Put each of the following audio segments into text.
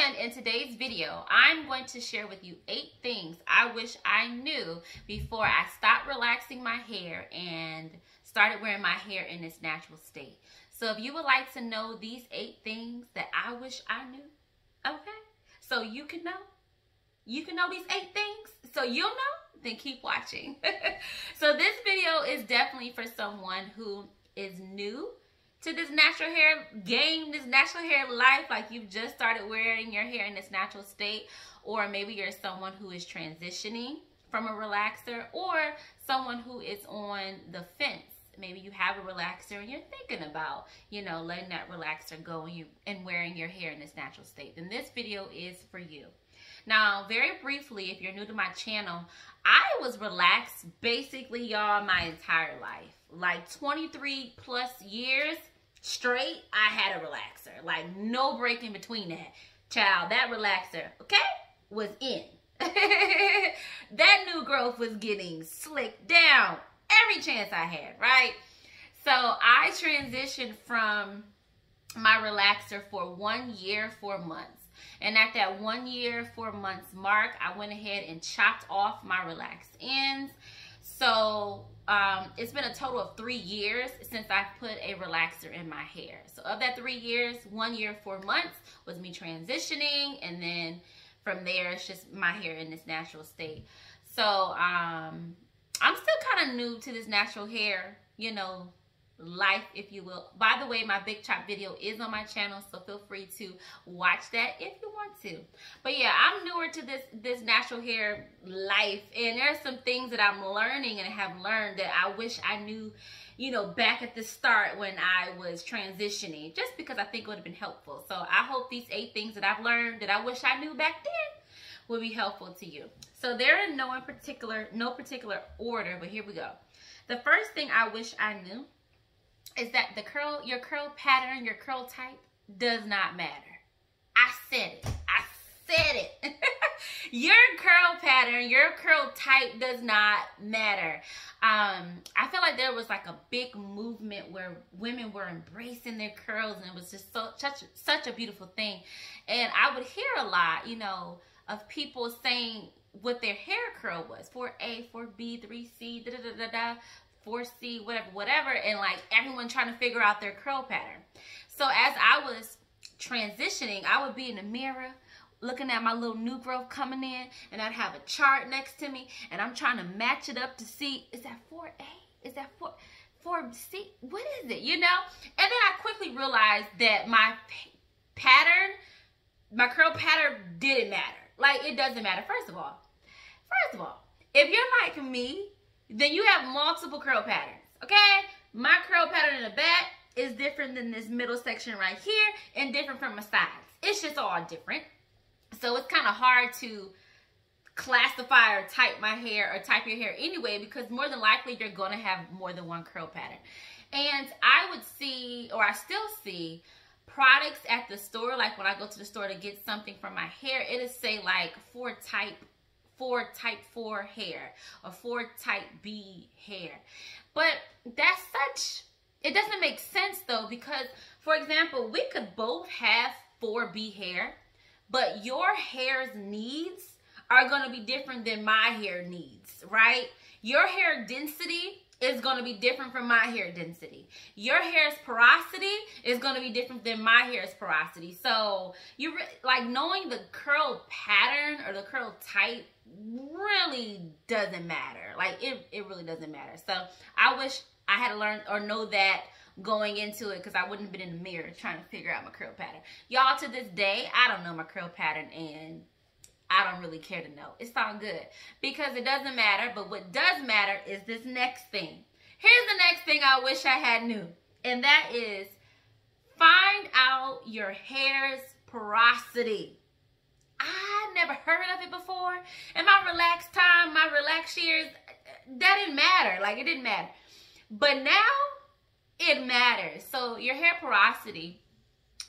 And in today's video, I'm going to share with you 8 things I wish I knew before I stopped relaxing my hair and started wearing my hair in its natural state. So if you would like to know these 8 things that I wish I knew, okay, so you can know these 8 things, so you'll know, then keep watching. So this video is definitely for someone who is new to this natural hair game, this natural hair life, like you've just started wearing your hair in its natural state, or maybe you're someone who is transitioning from a relaxer, or someone who is on the fence. Maybe you have a relaxer and you're thinking about, letting that relaxer go and wearing your hair in its natural state. Then this video is for you. Now, very briefly, if you're new to my channel, I was relaxed basically, y'all, my entire life. Like 23 plus years straight, I had a relaxer. Like no break in between that. Child, that relaxer, okay, was in. That new growth was getting slicked down every chance I had, right? So I transitioned from my relaxer for 1 year, 4 months. And at that 1 year, 4 months mark, I went ahead and chopped off my relaxed ends. So it's been a total of 3 years since I put a relaxer in my hair. So of that 3 years, 1 year, 4 months was me transitioning. And then from there, it's just my hair in this natural state. So I'm still kind of new to this natural hair, life, if you will. By the way, my big chop video is on my channel, so feel free to watch that if you want to. But yeah, I'm newer to this natural hair life, and there's some things that I'm learning and have learned that I wish I knew, back at the start when I was transitioning, just because I think it would have been helpful. So I hope these 8 things that I've learned that I wish I knew back then will be helpful to you. So they're in no particular order, but here we go. The first thing I wish I knew is that your curl pattern, your curl type does not matter. I said it. Your curl pattern, your curl type does not matter. I feel like there was like a big movement where women were embracing their curls, and it was just such a beautiful thing. And I would hear a lot, of people saying what their hair curl was, 4A, 4B, 3C, 4C, whatever, and like everyone trying to figure out their curl pattern. So as I was transitioning, I would be in the mirror looking at my little new growth coming in, and I'd have a chart next to me, and I'm trying to match it up to see, is that 4A? Is that 4C? What is it, And then I quickly realized that my curl pattern didn't matter. Like, it doesn't matter. First of all, if you're like me, then you have multiple curl patterns, okay? My curl pattern in the back is different than this middle section right here, and different from my sides. It's just all different. So it's kind of hard to classify or type my hair or type your hair anyway, because more than likely you're going to have more than one curl pattern. And I would see, or I still see, products at the store, like when I go to the store to get something for my hair, it'll say like 4 type 4 hair or 4 type B hair. But it doesn't make sense though, because for example, we could both have 4B hair, but your hair's needs are going to be different than my hair needs, right? Your hair density is going to be different from my hair density. Your hair's porosity is going to be different than my hair's porosity. So like knowing the curl pattern or the curl type really doesn't matter. Like it really doesn't matter. So I wish I had to learn or know that going into it, because I wouldn't have been in the mirror trying to figure out my curl pattern. Y'all, to this day, I don't know my curl pattern, and I don't really care to know. It's all good because it doesn't matter. But what does matter is this next thing. Here's the next thing I wish I had knew, and that is find out your hair's porosity. I never heard of it before. In my relaxed time, my relaxed years, that didn't matter. Like, it didn't matter. But now, it matters. So your hair porosity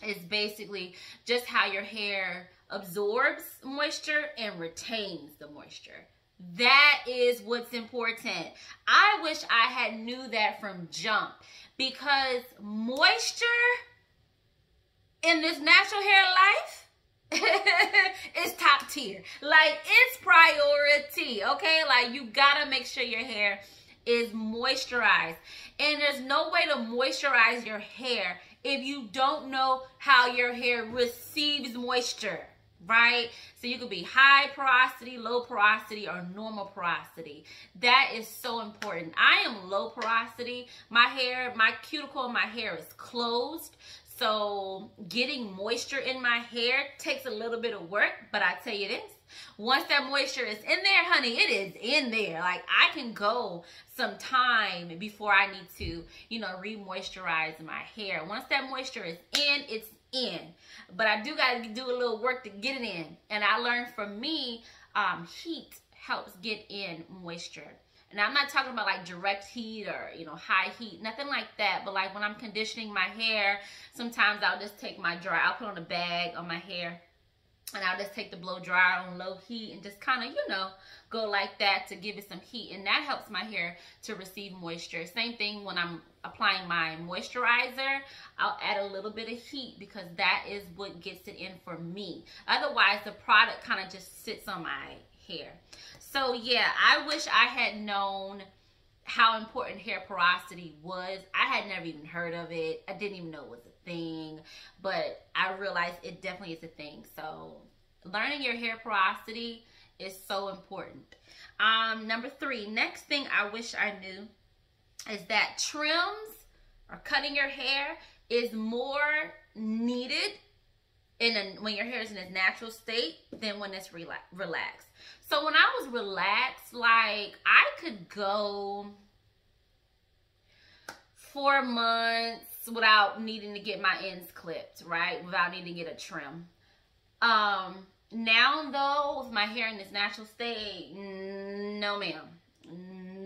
is basically just how your hair absorbs moisture and retains the moisture. That is what's important. I wish I had knew that from jump, because moisture in this natural hair life tier. Like, it's priority, okay? Like, you gotta make sure your hair is moisturized. And there's no way to moisturize your hair if you don't know how your hair receives moisture, right? So you could be high porosity, low porosity, or normal porosity. That is so important. I am low porosity. My hair, my cuticle in my hair is closed. So getting moisture in my hair takes a little bit of work, but I tell you this, once that moisture is in there, honey, it is in there. Like, I can go some time before I need to, you know, re-moisturize my hair. Once that moisture is in, it's in. But I do got to do a little work to get it in. And I learned from me, heat helps get in moisture. And I'm not talking about like direct heat or, you know, high heat, nothing like that. But like when I'm conditioning my hair, sometimes I'll just take my dryer, I'll put on a bag on my hair, and I'll just take the blow dryer on low heat and just kind of, you know, go like that to give it some heat. And that helps my hair to receive moisture. Same thing when I'm applying my moisturizer, I'll add a little bit of heat because that is what gets it in for me. Otherwise, the product kind of just sits on my hair. So yeah, I wish I had known how important hair porosity was. I had never even heard of it. I didn't even know it was a thing, but I realized it definitely is a thing. So learning your hair porosity is so important. Number 3, next thing I wish I knew is that trims or cutting your hair is more needed when your hair is in its natural state than when it's relaxed. So when I was relaxed, like, I could go 4 months without needing to get my ends clipped, right? Without needing to get a trim. Now though, with my hair in its natural state, no ma'am,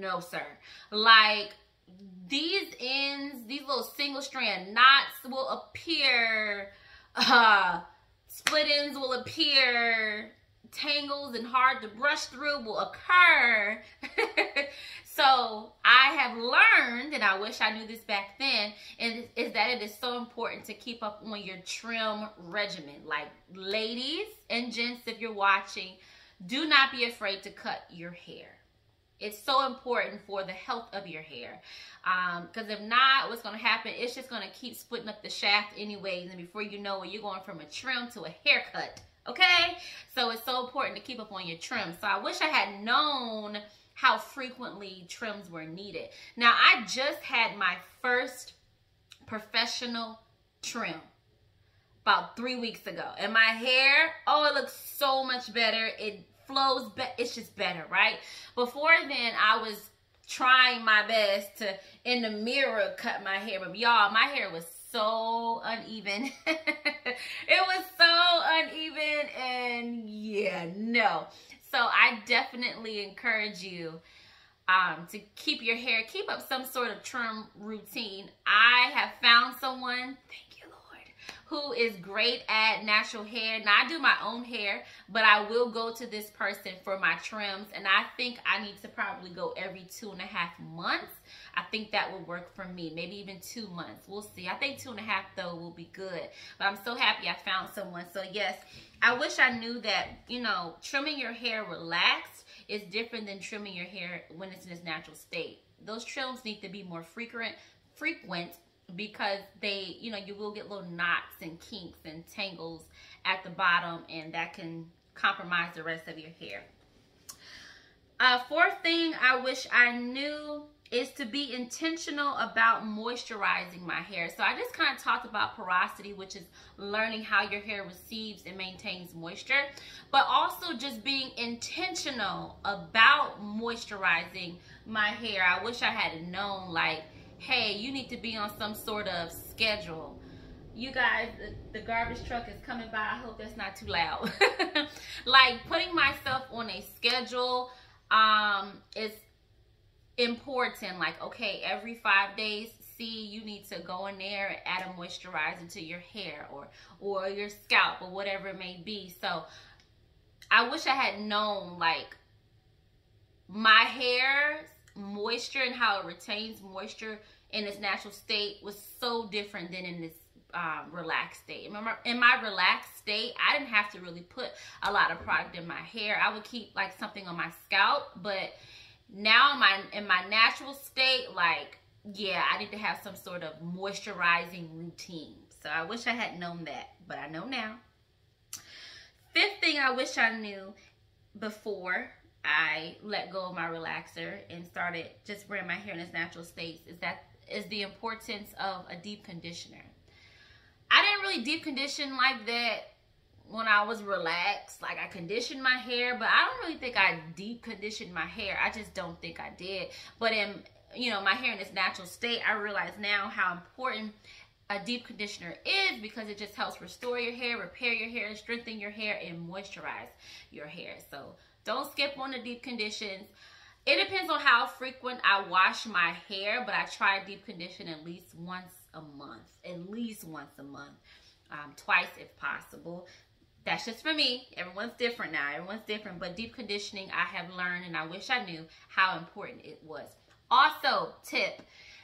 no sir. Like, these ends, these little single strand knots will appear, split ends will appear, tangles and hard to brush through will occur. So I have learned, and I wish I knew this back then, is that it is so important to keep up on your trim regimen. Like, ladies and gents, if you're watching, do not be afraid to cut your hair. It's so important for the health of your hair. Because if not, what's going to happen, it's just going to keep splitting up the shaft anyways. And before you know it, you're going from a trim to a haircut. Okay? So it's so important to keep up on your trim. So I wish I had known how frequently trims were needed. Now, I just had my first professional trim about 3 weeks ago. And my hair, oh, it looks so much better. It flows, it's just better, right? Before then, I was trying my best to, in the mirror, cut my hair. But y'all, my hair was so uneven. It was so uneven, and yeah, no. So I definitely encourage you to keep your hair, keep up some sort of trim routine. I have found someone, thank you, Lord, who is great at natural hair. Now, I do my own hair, but I will go to this person for my trims, and I think I need to probably go every 2.5 months. I think that will work for me, maybe even 2 months. We'll see. I think 2.5 though will be good, but I'm so happy I found someone. So yes, I wish I knew that, you know, trimming your hair relaxed is different than trimming your hair when it's in its natural state. Those trims need to be more frequent because they, you know, you will get little knots and kinks and tangles at the bottom, and that can compromise the rest of your hair. 4th thing I wish I knew is to be intentional about moisturizing my hair. So I just kind of talked about porosity, which is learning how your hair receives and maintains moisture, but also just being intentional about moisturizing my hair. I wish I had known, like, hey, you need to be on some sort of schedule. You guys, the garbage truck is coming by. I hope that's not too loud. Like, putting myself on a schedule is important. Like, okay, every 5 days, see, you need to go in there and add a moisturizer to your hair or your scalp or whatever it may be. So I wish I had known, like, my hair's moisture and how it retains moisture in its natural state was so different than in this relaxed state. Remember, in my relaxed state, I didn't have to really put a lot of product in my hair. I would keep like something on my scalp, but now in my natural state, like, yeah, I need to have some sort of moisturizing routine. So I wish I had known that, but I know now. Fifth thing I wish I knew before I let go of my relaxer and started just wearing my hair in its natural states is the importance of a deep conditioner. I didn't really deep condition like that when I was relaxed. Like, I conditioned my hair, but I don't really think I deep conditioned my hair. I just don't think I did. But in, you know, my hair in its natural state, I realize now how important a deep conditioner is, because it just helps restore your hair, repair your hair, strengthen your hair, and moisturize your hair. So don't skip on the deep conditions. It depends on how frequent I wash my hair, but I try deep condition at least once a month. At least once a month. Twice if possible. That's just for me. Everyone's different now. Everyone's different. But deep conditioning, I have learned, and I wish I knew how important it was. Also, tip.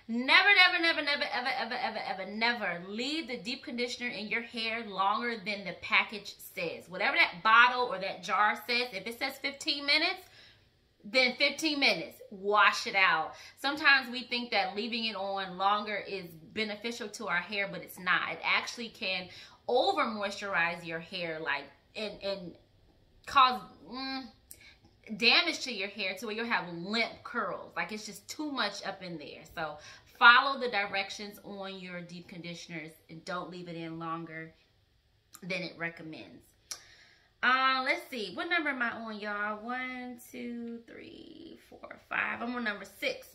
Never, never, never, never, ever, ever, ever, ever, never leave the deep conditioner in your hair longer than the package says. Whatever that bottle or that jar says, if it says 15 minutes, then 15 minutes. Wash it out. Sometimes we think that leaving it on longer is beneficial to our hair, but it's not. It actually can over moisturize your hair, like, and cause damage to your hair to where you'll have limp curls. Like, it's just too much up in there. So follow the directions on your deep conditioners and don't leave it in longer than it recommends. Let's see, what number am I on, y'all? 1, 2, 3, 4, 5. I'm on number 6.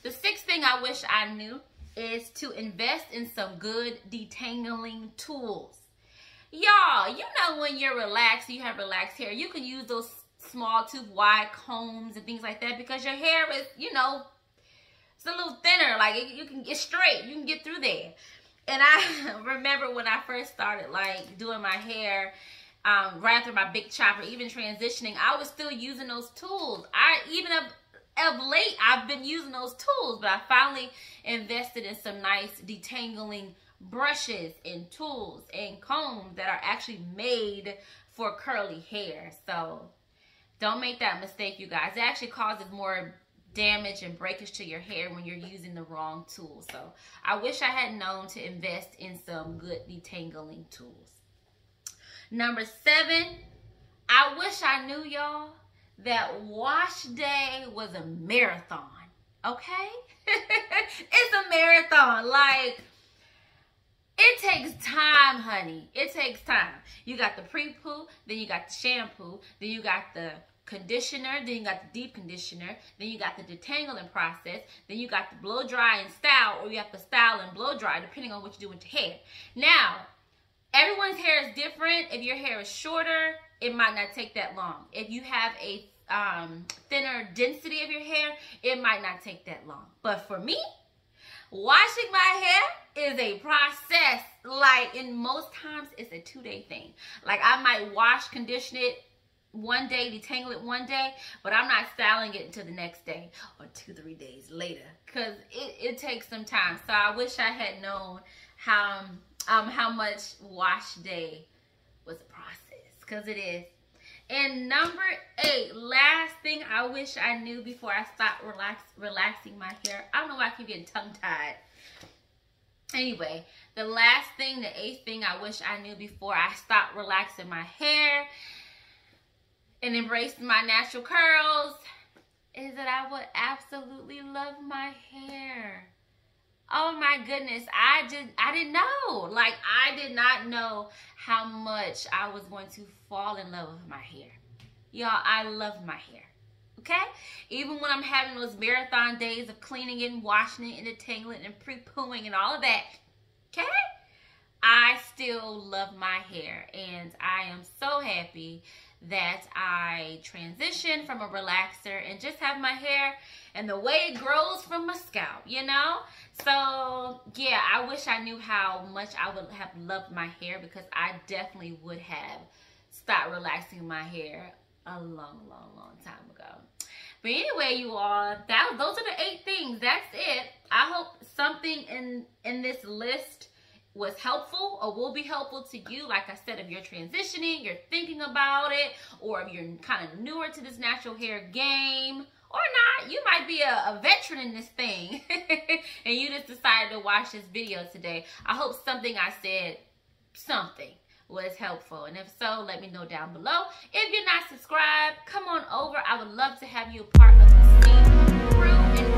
The sixth thing I wish I knew is to invest in some good detangling tools. Y'all, you know, when you're relaxed, you have relaxed hair, you can use those small tooth wide combs and things like that, because your hair is, you know, it's a little thinner. Like, it's straight. You can get through there. And I remember when I first started, like, doing my hair, right after my big chopper, even transitioning, I was still using those tools. Even of late, I've been using those tools, but I finally invested in some nice detangling brushes and tools and combs that are actually made for curly hair. So don't make that mistake, you guys. It actually causes more damage and breakage to your hair when you're using the wrong tool. So I wish I had known to invest in some good detangling tools. Number 7, I wish I knew, y'all, that wash day was a marathon, okay? It's a marathon. Like, it takes time, honey. It takes time. You got the pre-poo, then you got the shampoo, then you got the conditioner, then you got the deep conditioner, then you got the detangling process, then you got the blow dry and style, or you have to style and blow dry, depending on what you do with your hair. Now, everyone's hair is different. If your hair is shorter, it might not take that long. If you have a thinner density of your hair, it might not take that long. But for me, washing my hair is a process. Like, in most times, it's a 2-day thing. Like, I might wash, condition it one day, detangle it one day, but I'm not styling it until the next day or 2-3 days later, because it takes some time. So I wish I had known how much wash day was a process, because it is. And number 8, last thing I wish I knew before I stopped relaxing my hair. I don't know why I keep getting tongue-tied. Anyway, the last thing, the 8th thing I wish I knew before I stopped relaxing my hair and embraced my natural curls is that I would absolutely love my hair. Oh my goodness, I didn't know. Like, I did not know how much I was going to fall in love with my hair. Y'all, I love my hair, okay? Even when I'm having those marathon days of cleaning it and washing it and detangling and pre-pooing and all of that, okay? I still love my hair, and I am so happy that I transitioned from a relaxer and just have my hair and the way it grows from my scalp, you know? So, yeah, I wish I knew how much I would have loved my hair, because I definitely would have stopped relaxing my hair a long, long, long time ago. But anyway, you all, those are the 8 things. That's it. I hope something in this list was helpful or will be helpful to you. Like I said, if you're transitioning, you're thinking about it, or if you're kind of newer to this natural hair game, or not, you might be a veteran in this thing and you just decided to watch this video today. I hope something I said was helpful, and if so, let me know down below. If you're not subscribed, come on over. I would love to have you a part of the crew and